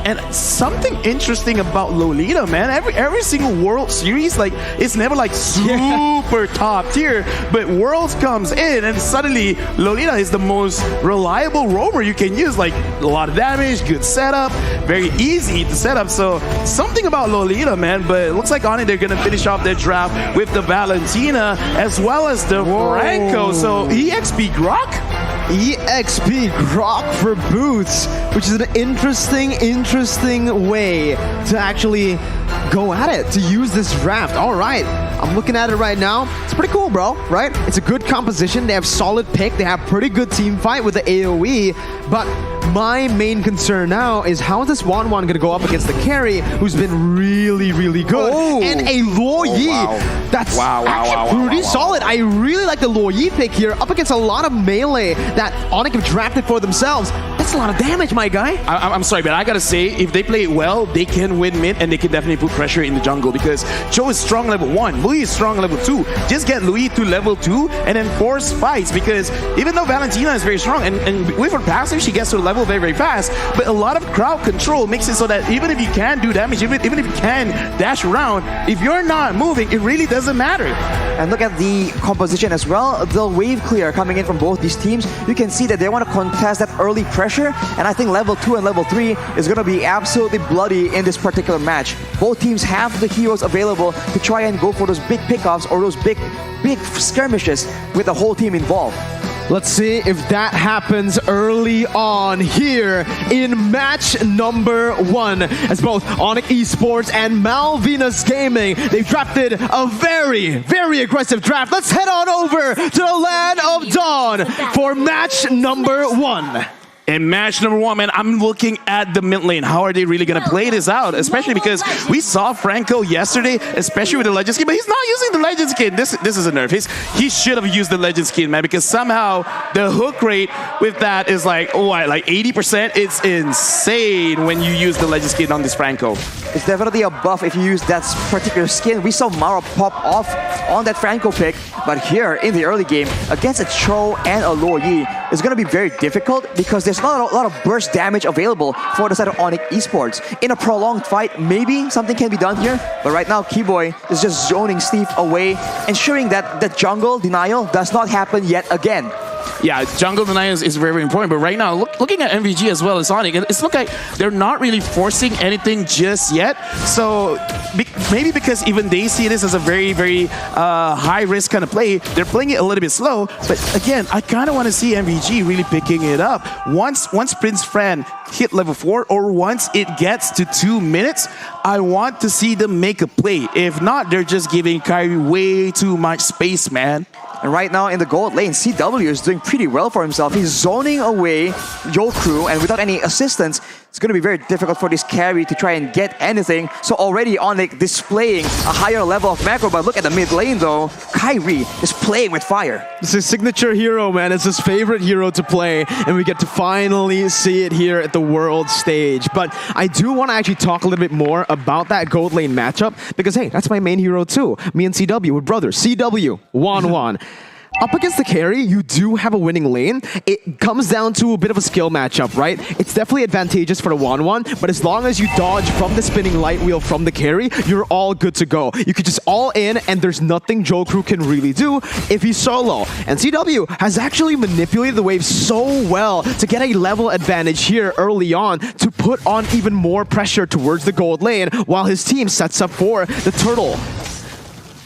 And something interesting about Lolita, man, every single World Series, like, it's never like super top tier, but Worlds comes in and suddenly Lolita is the most reliable roamer you can use. Like, a lot of damage, good setup, very easy to set up. So something about Lolita, man, but it looks like Onic, they're gonna finish off their draft with the Valentina as well as the Franco. So EXP Grok? EXP Grok for Boots, which is an interesting way to actually go at it, to use this draft. All right, I'm looking at it right now. It's pretty cool, bro, right? It's a good composition. They have solid pick. They have pretty good team fight with the AoE, but my main concern now is how is this Wan going to go up against the carry, who's been really good, and a Luo Yi. That's actually pretty solid. I really like the Luo Yi pick here, up against a lot of melee that Onic have drafted for themselves. That's a lot of damage, my guy. I'm sorry, but I gotta say, if they play it well, they can win mid, and they can definitely put pressure in the jungle, because Cho is strong level 1, Louis is strong level 2. Just get Louis to level 2, and then force fights, because even though Valentina is very strong, and with her passive, she gets to level very fast, but a lot of crowd control makes it so that even if you can do damage, even if you can dash around, if you're not moving, it really doesn't matter. And look at the composition as well. The wave clear coming in from both these teams. You can see that they want to contest that early pressure, and I think level 2 and level 3 is going to be absolutely bloody in this particular match. Both teams have the heroes available to try and go for those big pickoffs or those big skirmishes with the whole team involved. Let's see if that happens early on here in match number 1. As both Onic Esports and Malvinas Gaming, they've drafted a very aggressive draft. Let's head on over to the Land of Dawn for match number 1. In match number 1, man, I'm looking at the mid lane. How are they really going to play this out? Especially because we saw Franco yesterday, especially with the Legend skin, but he's not using the Legend skin. This is a nerf. He should have used the Legend skin, man, because somehow the hook rate with that is like, like 80%. It's insane when you use the Legend skin on this Franco. It's definitely a buff if you use that particular skin. We saw Mara pop off on that Franco pick, but here in the early game, against a Cho and a Luo Yi, it's going to be very difficult because there's not a lot of burst damage available for the side of Onic Esports. In a prolonged fight, maybe something can be done here, but right now, Keyboy is just zoning Steve away, ensuring that the jungle denial does not happen yet again. Yeah, jungle denial is very important, but right now, looking at MVG as well as Onic, it's look like they're not really forcing anything just yet. So maybe because even they see this as a very high risk kind of play, they're playing it a little bit slow. But again, I kind of want to see MVG really picking it up. Once Prince Fran hit level 4, or once it gets to 2 minutes, I want to see them make a play. If not, they're just giving Kyrie way too much space, man. And right now in the gold lane, CW is doing pretty well for himself. He's zoning away Yokru, and without any assistance, it's going to be very difficult for this carry to try and get anything. So already Onic displaying a higher level of macro, but look at the mid lane though. Kyrie is playing with fire. It's his signature hero, man. It's his favorite hero to play, and we get to finally see it here at the world stage. But I do want to actually talk a little bit more about that gold lane matchup, because hey, that's my main hero too. Me and CW, we're brothers. CW, Wan. Up against the carry, you do have a winning lane. It comes down to a bit of a skill matchup, right? It's definitely advantageous for the Wan, but as long as you dodge from the spinning light wheel from the carry, you're all good to go. You could just all in, and there's nothing Jokru can really do if he's solo. And CW has actually manipulated the wave so well to get a level advantage here early on to put on even more pressure towards the gold lane while his team sets up for the turtle.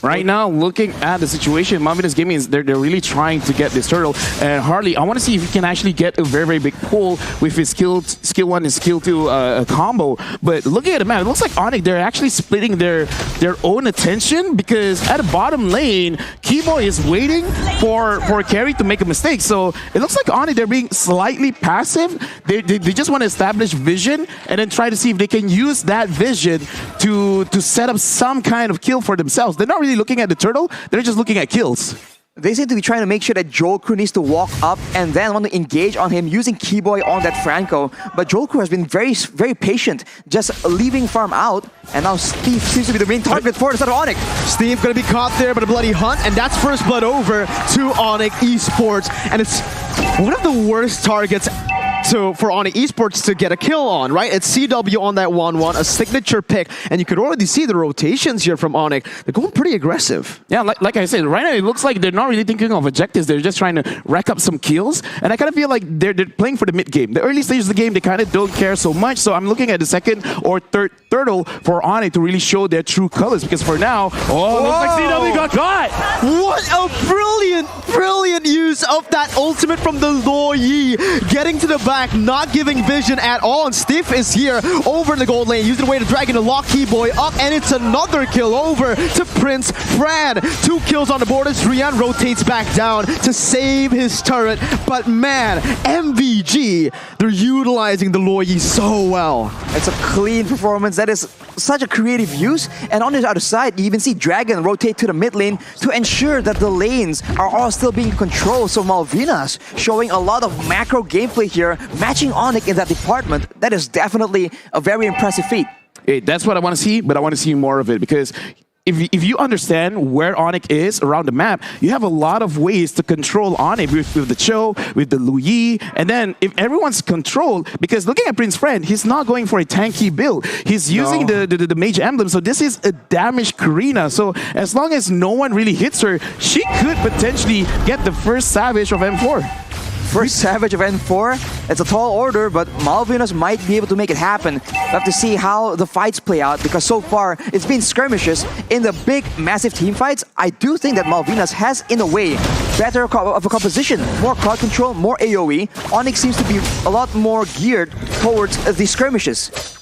Right now, looking at the situation, Malvinas Gaming is they're really trying to get this turtle. And Harley, I want to see if he can actually get a very big pull with his skill 1 and skill 2 combo. But looking at it, man, it looks like Onic, they're actually splitting their own attention, because at the bottom lane, Keyboy is waiting for carry to make a mistake. So it looks like Onic, they're being slightly passive. They just want to establish vision and then try to see if they can use that vision to set up some kind of kill for themselves. They're not really looking at the turtle, they're just looking at kills. They seem to be trying to make sure that Jokru needs to walk up and then want to engage on him using Keyboy on that Franco. But Jokru has been very patient, just leaving farm out. And now Steve seems to be the main target for the side of Onic. Steve gonna be caught there by the bloody hunt, and that's first blood over to Onic Esports. And it's one of the worst targets for Onic Esports to get a kill on, right? It's CW on that 1-1, a signature pick, and you could already see the rotations here from Onic. They're going pretty aggressive. Yeah, like I said, right now it looks like they're not really thinking of objectives. They're just trying to rack up some kills, and I kind of feel like they're playing for the mid game. The early stages of the game, they kind of don't care so much, so I'm looking at the second or third turtle for Onic to really show their true colors, because for now, looks like CW got caught! What a brilliant use of that ultimate from the Luo Yi. Getting to the back, not giving vision at all, and Stiff is here over in the gold lane, using the way to Dragon to lock Keyboy up, and it's another kill over to Prince Fran. 2 kills on the board as Rian rotates back down to save his turret, but man, MVG, they're utilizing the Luo Yi so well. It's a clean performance. That is such a creative use. And on the other side, you even see Dragon rotate to the mid lane to ensure that the lanes are all still being controlled. So Malvinas showing a lot of macro gameplay here, matching Onic in that department. That is definitely a very impressive feat. Hey, that's what I want to see, but I want to see more of it, because if you understand where Onic is around the map, you have a lot of ways to control Onic with the Cho, with the Luo Yi, and then if everyone's controlled, because looking at Prince Friend, he's not going for a tanky build. He's using the mage emblem, so this is a damaged Karina. So as long as no one really hits her, she could potentially get the first Savage of M4. First Savage of N4, it's a tall order, but Malvinas might be able to make it happen. We'll have to see how the fights play out, because so far it's been skirmishes. In the big, massive team fights, I do think that Malvinas has, in a way, better of a composition, more crowd control, more AoE. Onic seems to be a lot more geared towards the skirmishes.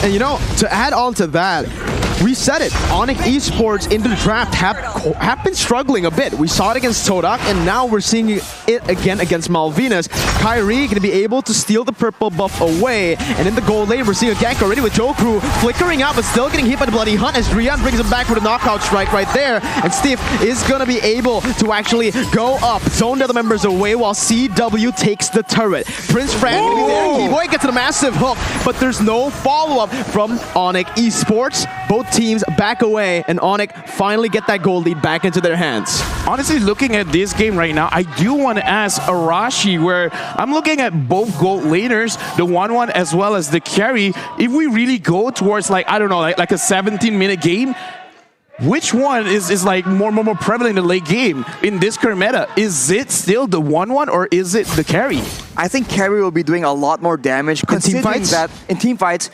And you know, to add on to that, we said it, Onic Esports in the draft have been struggling a bit. We saw it against Todak, and now we're seeing it again against Malvinas. Kyrie going to be able to steal the purple buff away, and in the gold lane, we're seeing a gank already with Jokeru flickering out, but still getting hit by the Bloody Hunt as Rian brings him back with a knockout strike right there, and Steve is going to be able to actually go up, zone the other members away while CW takes the turret. Prince Fran going to be there, Keyboy gets a massive hook, but there's no follow-up from Onic Esports. Both teams back away, and Onic finally get that gold lead back into their hands. Honestly, looking at this game right now, I do want to ask Arashi, where I'm looking at both gold laners, the 1-1 as well as the carry. If we really go towards, like, I don't know, like a 17-minute game, which one is like more prevalent in the late game in this current meta? Is it still the 1-1 or is it the carry? I think carry will be doing a lot more damage, considering that in team fights,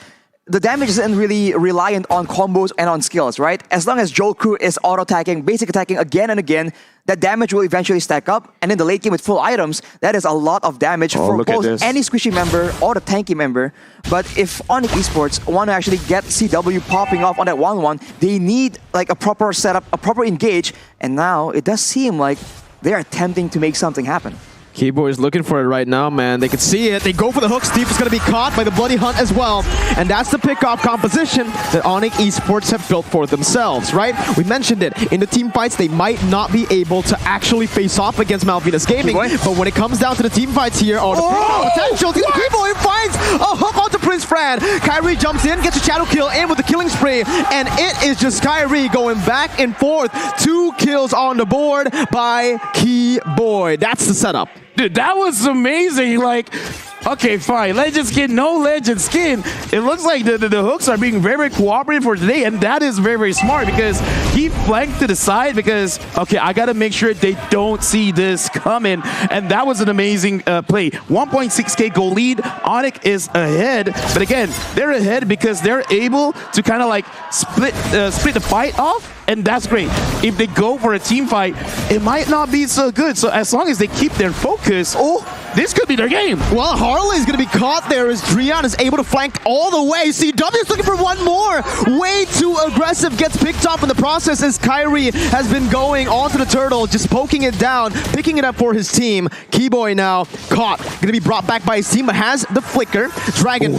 the damage isn't really reliant on combos and on skills, right? As long as Jokeru is auto-attacking, basic attacking again and again, that damage will eventually stack up. And in the late game with full items, that is a lot of damage for both any squishy member or the tanky member. But if Onic Esports want to actually get CW popping off on that 1-1, they need like a proper setup, a proper engage. And now it does seem like they're attempting to make something happen. Keyboy is looking for it right now, man. They can see it. They go for the hook. Steve is going to be caught by the Bloody Hunt as well. And that's the pick-off composition that Onic Esports have built for themselves, right? We mentioned it. In the team fights, they might not be able to actually face off against Malvinas Gaming. But when it comes down to the team fights here, or the potential, Keyboy finds a hook onto Prince Fran. Kyrie jumps in, gets a shadow kill in with the killing spree. And it is just Kyrie going back and forth. 2 kills on the board by Keyboy. That's the setup. Dude, that was amazing. Like, okay, fine. Legend skin, no legend skin. It looks like the hooks are being very cooperative for today, and that is very smart, because he flanked to the side because, okay, I got to make sure they don't see this coming, and that was an amazing play. 1.6k goal lead. Onic is ahead, but again, they're ahead because they're able to kind of like split the fight off. And that's great. If they go for a team fight, it might not be so good. So as long as they keep their focus, this could be their game. Well, Harley's going to be caught there as Drian is able to flank all the way. CW is looking for one more. Way too aggressive. Gets picked off in the process as Kyrie has been going onto the turtle, just poking it down, picking it up for his team. Keyboy now caught. Going to be brought back by his team, but has the flicker. Dragon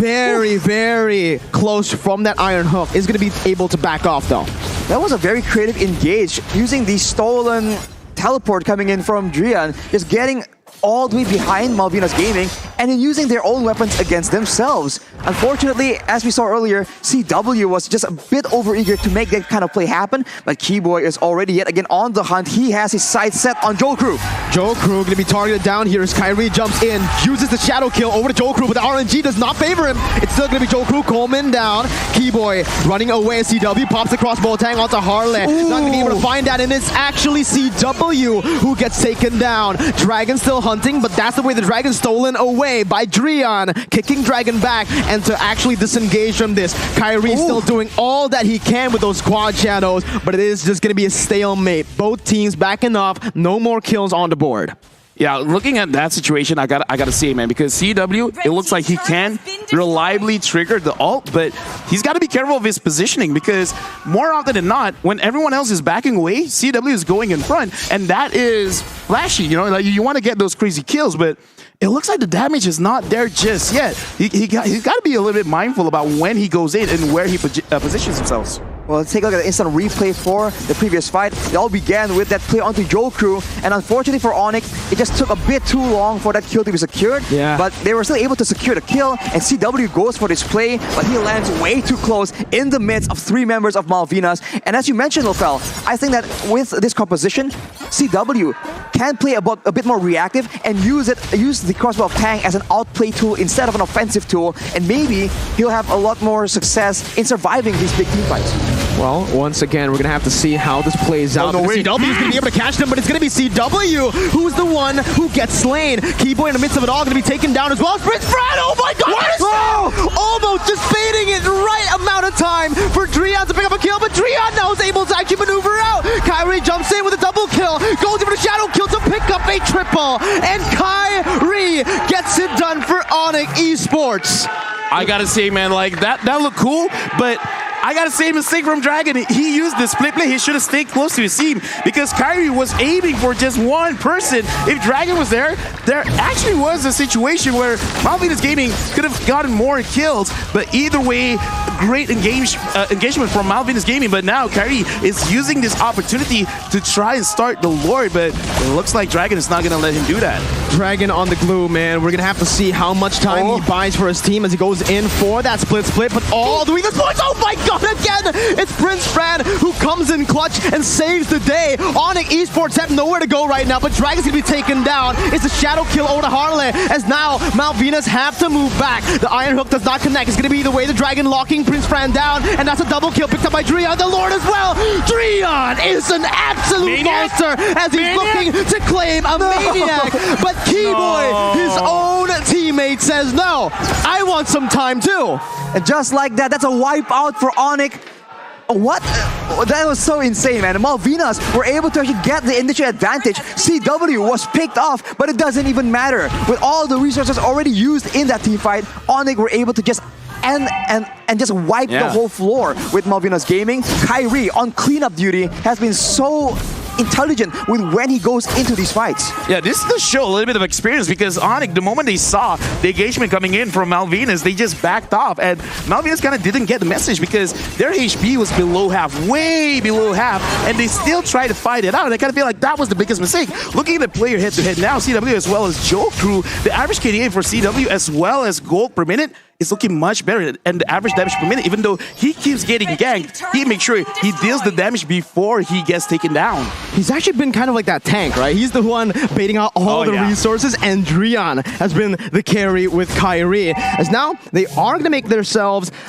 very close from that iron hook. Is going to be able to back off though. That was a very creative engage, using the stolen teleport coming in from Drian, just getting all the way behind Malvinas Gaming and in using their own weapons against themselves. Unfortunately, as we saw earlier, CW was just a bit overeager to make that kind of play happen, but Keyboy is already yet again on the hunt. He has his sights set on Jokru. Jokru gonna be targeted down here as Kyrie jumps in, uses the shadow kill over to Jokru, but the RNG does not favor him. It's still gonna be Jokru, Coleman down. Keyboy running away as CW pops across Boltang onto Harley. Not gonna be able to find that, and it's actually CW who gets taken down. Dragon still hunting, but that's the way the Dragon's stolen away by Drian, kicking Dragon back, and to actually disengage from this. Kyrie still doing all that he can with those quad shadows, but it is just gonna be a stalemate. Both teams backing off, no more kills on the board. Yeah, looking at that situation, I gotta say, man, because CW, it looks like he can reliably trigger the ult, but he's got to be careful of his positioning, because more often than not, when everyone else is backing away, CW is going in front, and that is flashy. You know, like you want to get those crazy kills, but it looks like the damage is not there just yet. He's got to be a little bit mindful about when he goes in and where he positions himself. Well, let's take a look at the instant replay for the previous fight. It all began with that play onto Jokru, and unfortunately for Onic, it just took a bit too long for that kill to be secured. Yeah. But they were still able to secure the kill, and CW goes for this play, but he lands way too close in the midst of 3 members of Malvinas. And as you mentioned, Lofel, I think that with this composition, CW can play a bit more reactive and use the crossbow of Tang as an outplay tool instead of an offensive tool, and maybe he'll have a lot more success in surviving these big team fights. Well, once again, we're going to have to see how this plays out. CW is going to be able to catch them, but it's going to be CW who's the one who gets slain. Keyboy in the midst of it all going to be taken down as well. Prince Fran, oh my god! Almost just fading it right amount of time for Drian to pick up a kill, but Drian now is able to actually maneuver out. Kyrie jumps in with a double kill, goes in for the shadow kill to pick up a triple, and Kyrie gets it done for Onic Esports. I gotta say, man, like that looked cool, but I gotta say, mistake from Dragon. He used the split play. He should have stayed close to his team, because Kyrie was aiming for just one person. If Dragon was there actually was a situation where Malvinas Gaming could have gotten more kills, but either way, great engagement from Malvinas Gaming. But now Kyrie is using this opportunity to try and start the Lord, but it looks like Dragon is not gonna let him do that. Dragon on the glue, man. We're gonna have to see how much time he buys for his team as he goes in for that split, but all the way this points. Oh my god, again! It's Prince Fran who comes in clutch and saves the day. Onic Esports have nowhere to go right now, but Dragon's gonna be taken down. It's a shadow kill over to Harley, as now Malvinas have to move back. The Iron Hook does not connect. It's gonna be the way the Dragon locking Prince Fran down, and that's a double kill picked up by Drian, the Lord as well. Drian is an absolute monster as he's looking to claim a maniac, but Keyboy, his own teammate, says no, I want some time too. And just like that, that's a wipe out for Onic. What? That was so insane, man. The Malvinas were able to actually get the initial advantage. CW was picked off, but it doesn't even matter. With all the resources already used in that team fight, Onic were able to just and just wipe the whole floor with Malvinas Gaming. Kyrie on cleanup duty has been so intelligent with when he goes into these fights. Yeah, this does show a little bit of experience, because Onic, the moment they saw the engagement coming in from Malvinas, they just backed off, and Malvinas kind of didn't get the message because their HP was below half, way below half, and they still tried to fight it out, and I kind of feel like that was the biggest mistake. Looking at the player head-to-head now, CW as well as Jokru, the average KDA for CW as well as gold per minute is looking much better, and the average damage per minute, even though he keeps getting ganked, he makes sure he deals the damage before he gets taken down. He's actually been kind of like that tank, right? He's the one baiting out all the resources, and Drian has been the carry with Kyrie. As now, they are going to make their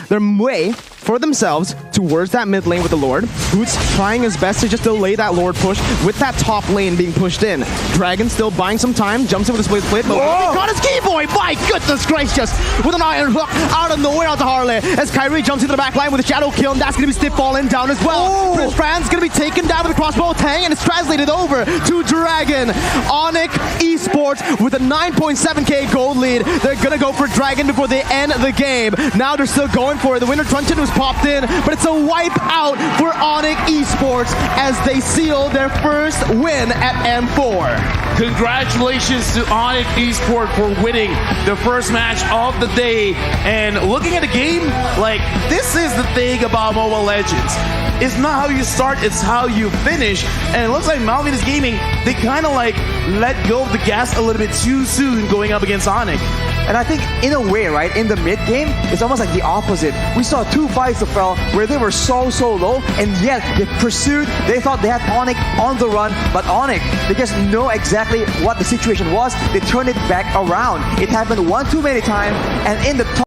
way for themselves towards that mid lane with the Lord, who's trying his best to just delay that Lord push with that top lane being pushed in. Dragon still buying some time, jumps in with a split, but got his Keyboy! My goodness gracious! With an Iron Hook out of nowhere onto Harley, as Kyrie jumps into the back line with a shadow kill, and that's going to be Stiff falling down as well. Prince Fran's going to be taken down with a crossbow Tang, and it's translated over to Dragon. Onic Esports with a 9.7k gold lead. They're going to go for Dragon before they end the game. Now they're still going for it. The winner Truncheon was popped in, but it's a wipe out for Onic Esports as they seal their first win at M4. Congratulations to Onic Esports for winning the first match of the day. And looking at the game, like, this is the thing about Mobile Legends. It's not how you start, it's how you finish. And it looks like Malvinas Gaming, they kind of like let go of the gas a little bit too soon going up against Onic. And I think in a way, right, in the mid game, it's almost like the opposite. We saw 2 fights of Fel where they were so low, and yet they pursued. They thought they had Onic on the run, but Onic, they just know exactly what the situation was. They turned it back around. It happened one too many times, and in the top